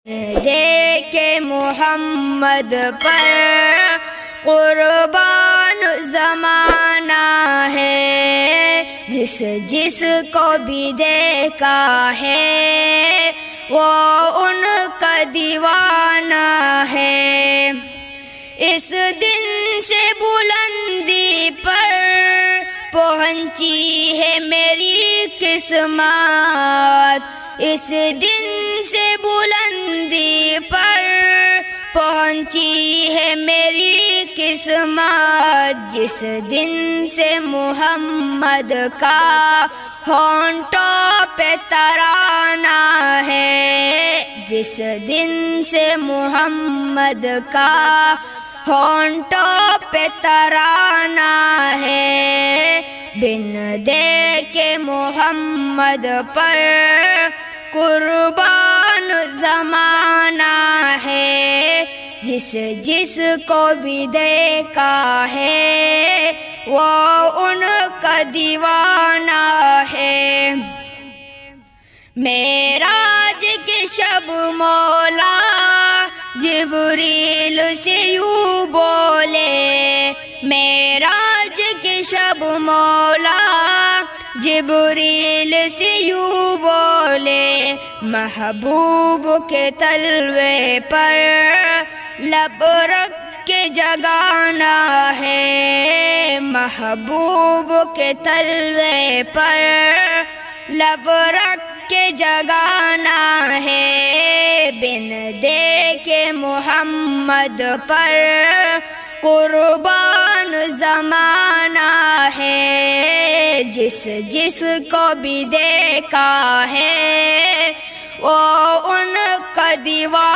دے کے محمد پر قربان زمانہ ہے، جس کو بھی دیکھا ہے وہ ان کا دیوانہ ہے۔ اس دن سے بلندی پر پہنچی ہے میری قسمت، اس دن سے بلندی پر پہنچی ہے میری قسمت، جس دن سے محمد کا ہونٹوں پہ ترانہ ہے، جس دن سے محمد کا ہونٹوں پہ ترانہ ہے۔ بن دے کے محمد پر قربان زمانہ ہے، جس کو بھی دیکھا ہے وہ ان کا دیوانہ ہے۔ معراج کی شب مولا جبریل سے یوں بولے، معراج کی شب مولا جبریل سے یوں بولے، محبوب کے تلوے پر لب رکھ کے جگانا ہے، محبوب کے تلوے پر لب رکھ کے جگانا ہے۔ بن دے کے محمد پر قربان زمانہ ہے، جس کو بھی دیکھا ہے وہ ان کا دیوانہ